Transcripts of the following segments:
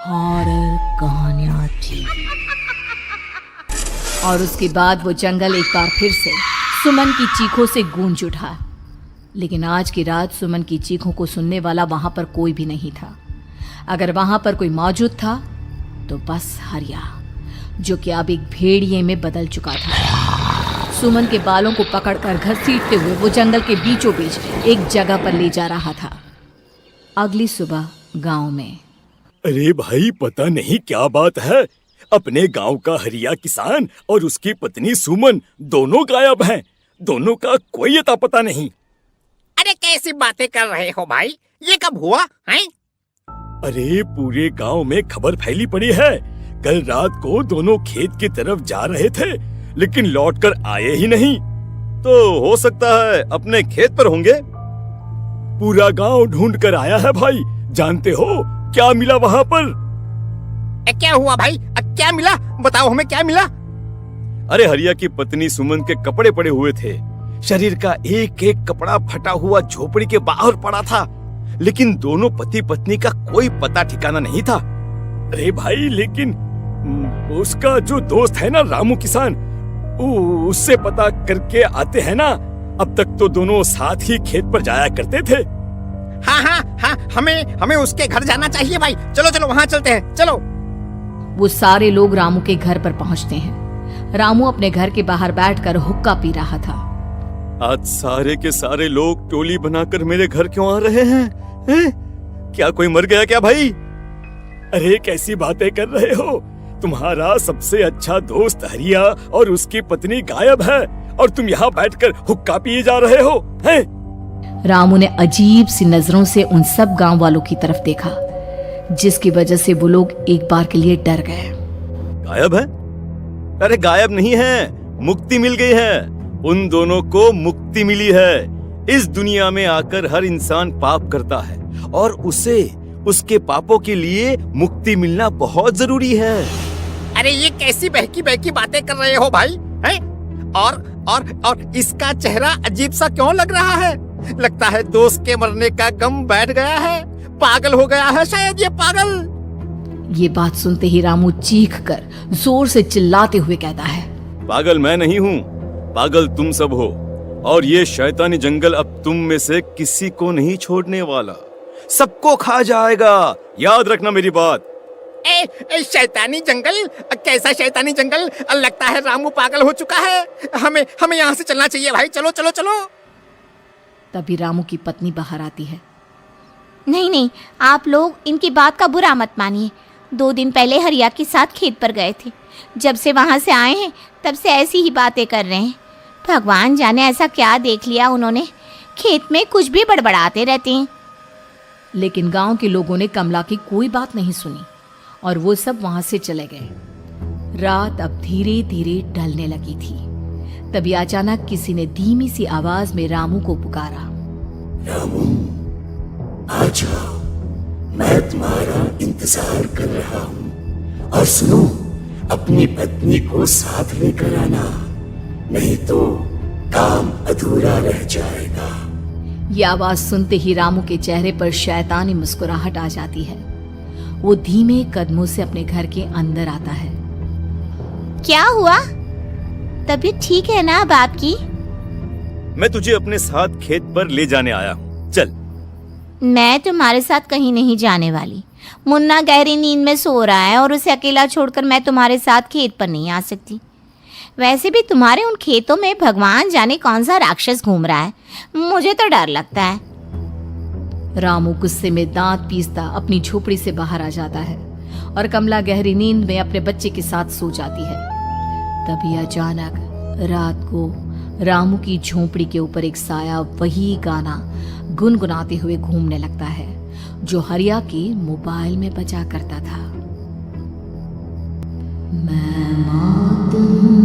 Horror कहानियां थी। और उसके बाद वो जंगल एक बार फिर से सुमन की चीखों से गूंज उठा। लेकिन आज की रात सुमन की चीखों को सुनने वाला वहां पर कोई भी नहीं था। अगर वहां पर कोई मौजूद था तो बस हरिया, जो कि अब एक भेड़िए में बदल चुका था। सुमन के बालों को पकड़कर घसीटते हुए वो जंगल के बीचों बीच एक जगह पर ले जा रहा था। अगली सुबह गांव में। अरे भाई, पता नहीं क्या बात है, अपने गांव का हरिया किसान और उसकी पत्नी सुमन दोनों गायब हैं। दोनों का कोई अता पता नहीं। अरे कैसी बातें कर रहे हो भाई, ये कब हुआ है? अरे पूरे गांव में खबर फैली पड़ी है। कल रात को दोनों खेत की तरफ जा रहे थे, लेकिन लौटकर आए ही नहीं। तो हो सकता है अपने खेत पर होंगे। पूरा गांव ढूंढ कर आया है भाई। जानते हो क्या मिला वहां पर? क्या हुआ भाई? क्या मिला? बताओ हमें, क्या मिला? अरे हरिया की पत्नी सुमन के कपड़े पड़े हुए थे। शरीर का एक एक कपड़ा फटा हुआ झोपड़ी के बाहर पड़ा था, लेकिन दोनों पति पत्नी का कोई पता ठिकाना नहीं था। अरे भाई, लेकिन उसका जो दोस्त है ना रामू किसान, उससे पता करके आते हैं ना। अब तक तो दोनों साथ ही खेत पर जाया करते थे। हाँ, हमें उसके घर जाना चाहिए भाई। चलो चलो वहाँ चलते हैं, चलो। वो सारे लोग रामू के घर पर पहुंचते हैं। रामू अपने घर के बाहर बैठकर हुक्का पी रहा था। आज सारे के सारे लोग टोली बनाकर मेरे घर क्यों आ रहे हैं? क्या कोई मर गया क्या भाई? अरे कैसी बातें कर रहे हो? तुम्हारा सबसे अच्छा दोस्त हरिया और उसकी पत्नी गायब है, और तुम यहाँ बैठकर हुक्का पिए जा रहे हो हैं? रामू ने अजीब सी नजरों से उन सब गांव वालों की तरफ देखा, जिसकी वजह से वो लोग एक बार के लिए डर गए। गायब है? अरे गायब नहीं है, मुक्ति मिल गई है। उन दोनों को मुक्ति मिली है। इस दुनिया में आकर हर इंसान पाप करता है, और उसे उसके पापों के लिए मुक्ति मिलना बहुत जरूरी है। अरे ये कैसी बहकी बहकी बातें कर रहे हो भाई, हैं? और इसका चेहरा अजीब सा क्यों लग रहा है? लगता है दोस्त के मरने का गम बैठ गया है। पागल हो गया है शायद ये पागल। ये बात सुनते ही रामू चीख कर जोर से चिल्लाते हुए कहता है, पागल मैं नहीं हूँ, पागल तुम सब हो। और ये शैतानी जंगल अब तुम में से किसी को नहीं छोड़ने वाला, सबको खा जाएगा। याद रखना मेरी बात। शैतानी जंगल? कैसा शैतानी जंगल? लगता है रामू पागल हो चुका है। हमें यहाँ से चलना चाहिए भाई। चलो चलो चलो। तभी रामू की पत्नी बाहर आती है। नहीं, आप लोग इनकी बात का बुरा मत मानिए। 2 दिन पहले हरिया के साथ खेत पर गए थे। जब से वहाँ से आए हैं तब से ऐसी ही बातें कर रहे हैं। भगवान जाने ऐसा क्या देख लिया उन्होंने, खेत में कुछ भी बड़बड़ाते रहते हैं। लेकिन गांव के लोगों ने कमला की कोई बात नहीं सुनी, और वो सब वहां से चले गए। रात अब धीरे धीरे ढलने लगी थी। तभी अचानक किसी ने धीमी सी आवाज में रामू को पुकारा। रामू, आ जाओ, मैं तुम्हारा इंतजार कर रहा हूँ। और सुनो, अपनी पत्नी को साथ लेकर आना, नहीं तो काम अधूरा रह जाएगा। ये आवाज सुनते ही रामू के चेहरे पर शैतानी मुस्कुराहट आ जाती है। वो धीमे कदमों से अपने घर के अंदर आता है। क्या हुआ? तबीयत ठीक है ना अब आपकी? मैं तुझे अपने साथ खेत पर ले जाने आया हूँ, चल। मैं तुम्हारे साथ कहीं नहीं जाने वाली। मुन्ना गहरी नींद में सो रहा है, और उसे अकेला छोड़कर मैं तुम्हारे साथ खेत पर नहीं आ सकती। वैसे भी तुम्हारे उन खेतों में भगवान जाने कौन सा राक्षस घूम रहा है, मुझे तो डर लगता है। रामू गुस्से में दांत पीसता अपनी झोपड़ी से बाहर आ जाता है, और कमला गहरी नींद में अपने बच्चे के साथ सो जाती है। तभी अचानक रात को रामू की झोपड़ी के ऊपर एक साया वही गाना गुनगुनाते हुए घूमने लगता है, जो हरिया के मोबाइल में बजा करता था। मैं मौत हूँ,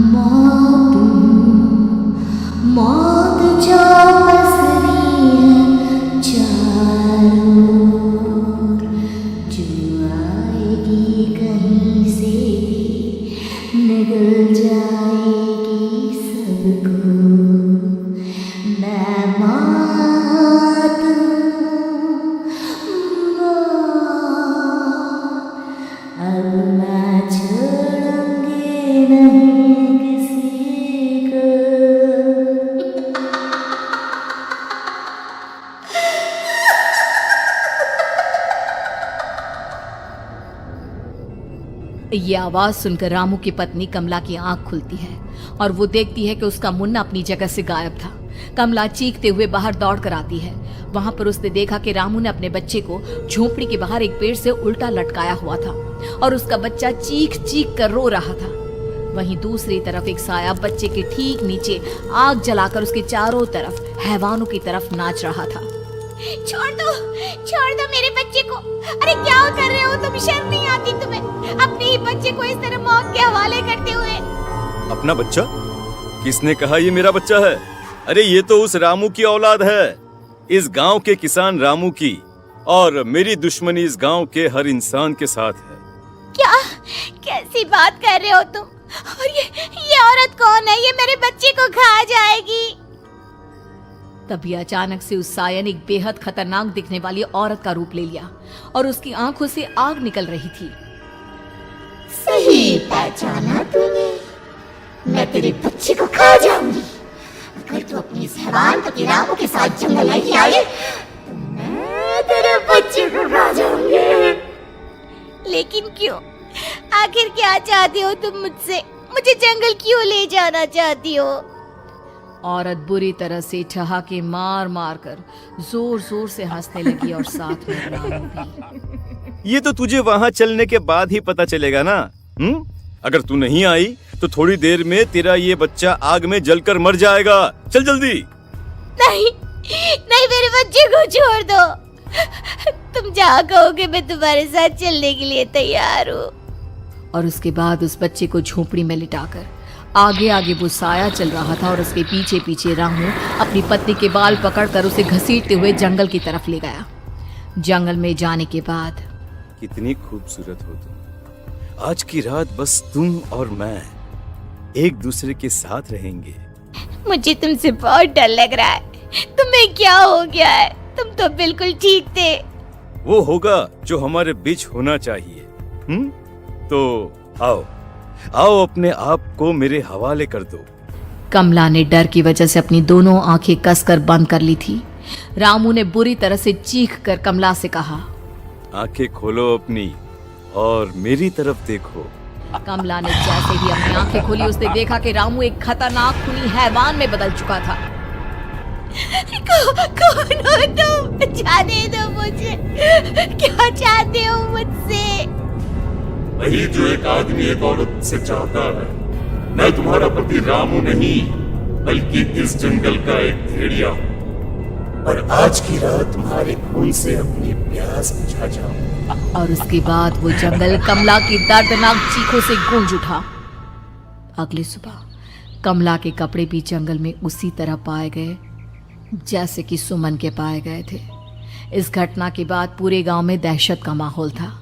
मौत हूँ, मौत जो पसरी है चारों ओर, जो आएगी कहीं से भी निगल जाएगी सबको। मैं मौत हूँ, मौत ये आवाज सुनकर रामू की पत्नी कमला की आंख खुलती है और वो देखती है कि उसका मुन्ना अपनी जगह से गायब था। कमला चीखते हुए बाहर दौड़ कर आती है। वहां पर उसने देखा कि रामू ने अपने बच्चे को झोपड़ी के बाहर एक पेड़ से उल्टा लटकाया हुआ था और उसका बच्चा चीख चीख कर रो रहा था। वहीं दूसरी तरफ एक साया बच्चे के ठीक नीचे आग जलाकर उसके चारों तरफ हैवानों की तरफ नाच रहा था। छोड़ दो मेरे बच्चे को। अरे क्या कर रहे हो तुम? शर्म नहीं आती तुम्हें? अपने ही बच्चे को इस तरह मौत के हवाले करते हुए। अपना बच्चा? किसने कहा ये मेरा बच्चा है? अरे ये तो उस रामू की औलाद है, इस गांव के किसान रामू की, और मेरी दुश्मनी इस गांव के हर इंसान के साथ है। क्या? कैसी बात कर रहे हो तुम? और ये औरत कौन है? ये मेरे बच्चे को खा जाएगी। तभी अचानक से उस साया ने एक बेहद खतरनाक दिखने वाली औरत का रूप ले लिया और उसकी आंखों से आग निकल रही थी। सही पहचाना तूने। मैं तेरे बच्चे को खा जाऊंगी। अगर तू अपनी इस हैवान पति रामू के साथ जंगल नहीं आए तो मैं तेरे बच्चे को खा जाऊंगी। लेकिन क्यों? आखिर क्या चाहती हो तुम मुझसे? मुझे जंगल क्यों ले जाना चाहती हो? औरत बुरी तरह से ठहाके मार मार कर जोर जोर से हंसने लगी और साथ में रामू भी। ये तो तुझे वहाँ चलने के बाद ही पता चलेगा ना। अगर तू नहीं आई तो थोड़ी देर में तेरा ये बच्चा आग में जलकर मर जाएगा। चल जल्दी। नहीं, मेरे बच्चे को छोड़ दो। तुम जहाँ कहोगे मैं तुम्हारे साथ चलने के लिए तैयार हूँ। और उसके बाद उस बच्चे को झोपड़ी में लिटाकर आगे आगे वो साया चल रहा था और उसके पीछे पीछे रामू अपनी पत्नी के बाल पकड़कर उसे घसीटते हुए जंगल की तरफ ले गया। जंगल में जाने के बाद, कितनी खूबसूरत हो तुम। आज की रात बस तुम और मैं एक दूसरे के साथ रहेंगे। मुझे तुमसे बहुत डर लग रहा है। तुम्हें क्या हो गया है? तुम तो बिल्कुल ठीक थे। वो होगा जो हमारे बीच होना चाहिए। तो आओ अपने आप को मेरे हवाले कर दो। कमला ने डर की वजह से अपनी दोनों आंखें कसकर बंद कर ली थी। रामू ने बुरी तरह से चीख कर कमला से कहा, आंखें खोलो अपनी और मेरी तरफ देखो। कमला ने जैसे ही अपनी आंखें खोली उसने देखा कि रामू एक खतरनाक खूनी हैवान में बदल चुका था। कौन हो तुम? जाने दो मुझे। क्या चाहते हो मुझसे? वही जो एक आदमी एक औरत से चाहता है। मैं तुम्हारा पति रामू नहीं बल्कि इस जंगल का एक भेड़िया हूँ और आज की रात तुम्हारे खून से अपनी प्यास बुझा जाऊं। और उसके बाद वो जंगल कमला की दर्दनाक चीखों से गूंज उठा। अगली सुबह कमला के कपड़े भी जंगल में उसी तरह पाए गए जैसे कि सुमन के पाए गए थे। इस घटना के बाद पूरे गांव में दहशत का माहौल था।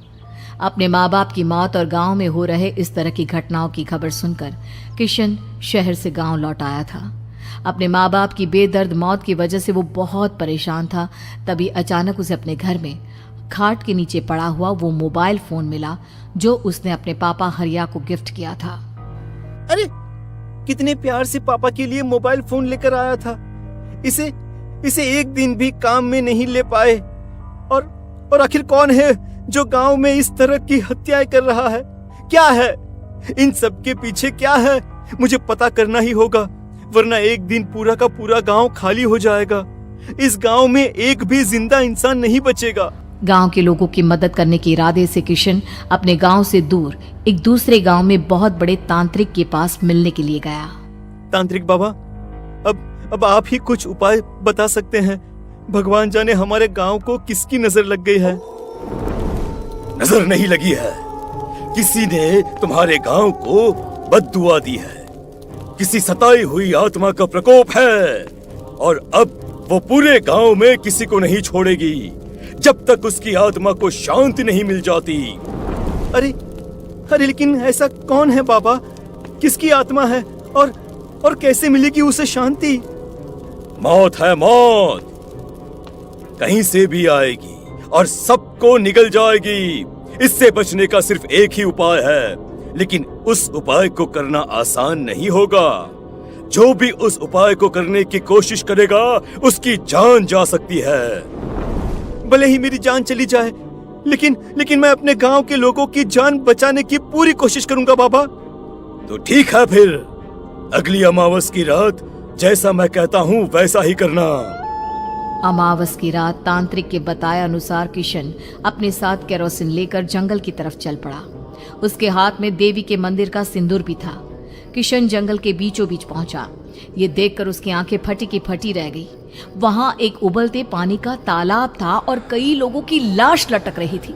अपने माँ बाप की मौत और गांव में हो रहे इस तरह की घटनाओं की खबर सुनकर किशन शहर से गांव लौट आया था। अपने माँ बाप की बेदर्द मौत की वजह से वो बहुत परेशान था। तभी अचानक उसे अपने घर में खाट के नीचे पड़ा हुआ वो मोबाइल फोन मिला जो उसने अपने पापा हरिया को गिफ्ट किया था। अरे कितने प्यार से पापा के लिए मोबाइल फोन लेकर आया था। इसे एक दिन भी काम में नहीं ले पाए। और आखिर कौन है जो गांव में इस तरह की हत्याएं कर रहा है? क्या है इन सब के पीछे? क्या है? मुझे पता करना ही होगा, वरना एक दिन पूरा का पूरा गांव खाली हो जाएगा। इस गांव में एक भी जिंदा इंसान नहीं बचेगा। गांव के लोगों की मदद करने के इरादे से किशन अपने गांव से दूर एक दूसरे गांव में बहुत बड़े तांत्रिक के पास मिलने के लिए गया। तांत्रिक बाबा, अब आप ही कुछ उपाय बता सकते हैं। भगवान जाने हमारे गांव को किसकी नजर लग गई है। नजर नहीं लगी है, किसी ने तुम्हारे गांव को बद्दुआ दी है। किसी सताई हुई आत्मा का प्रकोप है और अब वो पूरे गांव में किसी को नहीं छोड़ेगी जब तक उसकी आत्मा को शांति नहीं मिल जाती। अरे लेकिन ऐसा कौन है बाबा? किसकी आत्मा है और कैसे मिलेगी उसे शांति? मौत है, मौत कहीं से भी आएगी और सबको निगल जाएगी। इससे बचने का सिर्फ एक ही उपाय है, लेकिन उस उपाय को करना आसान नहीं होगा। जो भी उस उपाय को करने की कोशिश करेगा उसकी जान जा सकती है। भले ही मेरी जान चली जाए, लेकिन मैं अपने गांव के लोगों की जान बचाने की पूरी कोशिश करूंगा बाबा। तो ठीक है फिर, अगली अमावस की रात जैसा मैं कहता हूँ वैसा ही करना। अमावस की रात तांत्रिक के बताए अनुसार किशन अपने साथ केरोसिन लेकर जंगल की तरफ चल पड़ा। उसके हाथ में देवी के मंदिर का सिंदूर भी था। किशन जंगल के बीचों बीच पहुंचा। ये देखकर उसकी आंखें फटी की फटी रह गई। वहां एक उबलते पानी का तालाब था और कई लोगों की लाश लटक रही थी।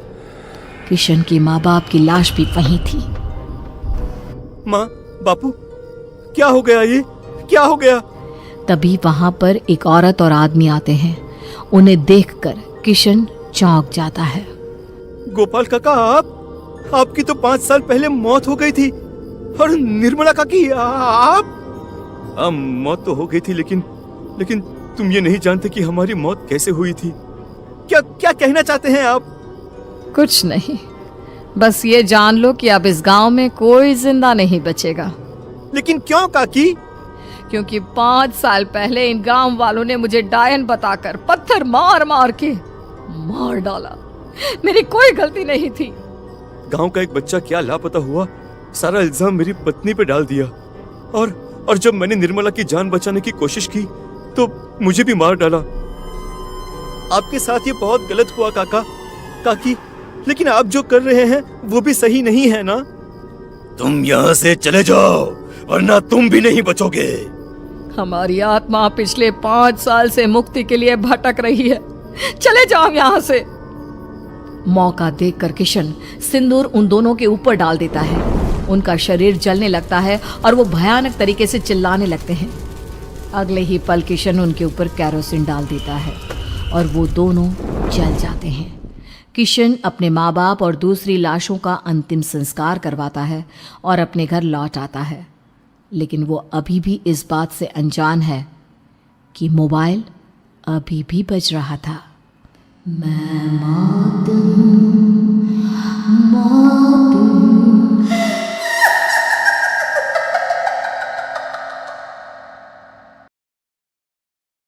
किशन के माँ बाप की लाश भी वहीं थी। माँ, बापू, क्या हो गया? ये क्या हो गया? तभी वहां पर एक औरत और आदमी आते हैं। उन्हें देखकर किशन चौंक जाता है। गोपाल काका, आपकी तो 5 साल पहले मौत हो गई थी। और निर्मला काकी, आप? हाँ, मौत तो हो गई थी, लेकिन तुम ये नहीं जानते कि हमारी मौत कैसे हुई थी। क्या कहना चाहते हैं आप? कुछ नहीं, बस ये जान लो कि अब इस गांव में कोई जिंदा नहीं बचेगा। लेकिन क्यों काकी? क्योंकि 5 साल पहले इन गांव वालों ने मुझे डायन बताकर पत्थर मार मार के मार डाला। मेरी कोई गलती नहीं थी। गांव का एक बच्चा क्या लापता हुआ, सारा इल्जाम मेरी पत्नी पे डाल दिया। और जब मैंने निर्मला की जान बचाने की कोशिश की तो मुझे भी मार डाला। आपके साथ ये बहुत गलत हुआ काकी, लेकिन आप जो कर रहे हैं वो भी सही नहीं है ना? तुम यहाँ से चले जाओ वरना तुम भी नहीं बचोगे। हमारी आत्मा पिछले 5 साल से मुक्ति के लिए भटक रही है। चले जाओ यहाँ से। मौका देखकर किशन सिंदूर उन दोनों के ऊपर डाल देता है। उनका शरीर जलने लगता है और वो भयानक तरीके से चिल्लाने लगते हैं। अगले ही पल किशन उनके ऊपर केरोसिन डाल देता है और वो दोनों जल जाते हैं। किशन अपने माँ बाप और दूसरी लाशों का अंतिम संस्कार करवाता है और अपने घर लौट आता है। लेकिन वो अभी भी इस बात से अनजान है कि मोबाइल अभी भी बज रहा था। मैं मौत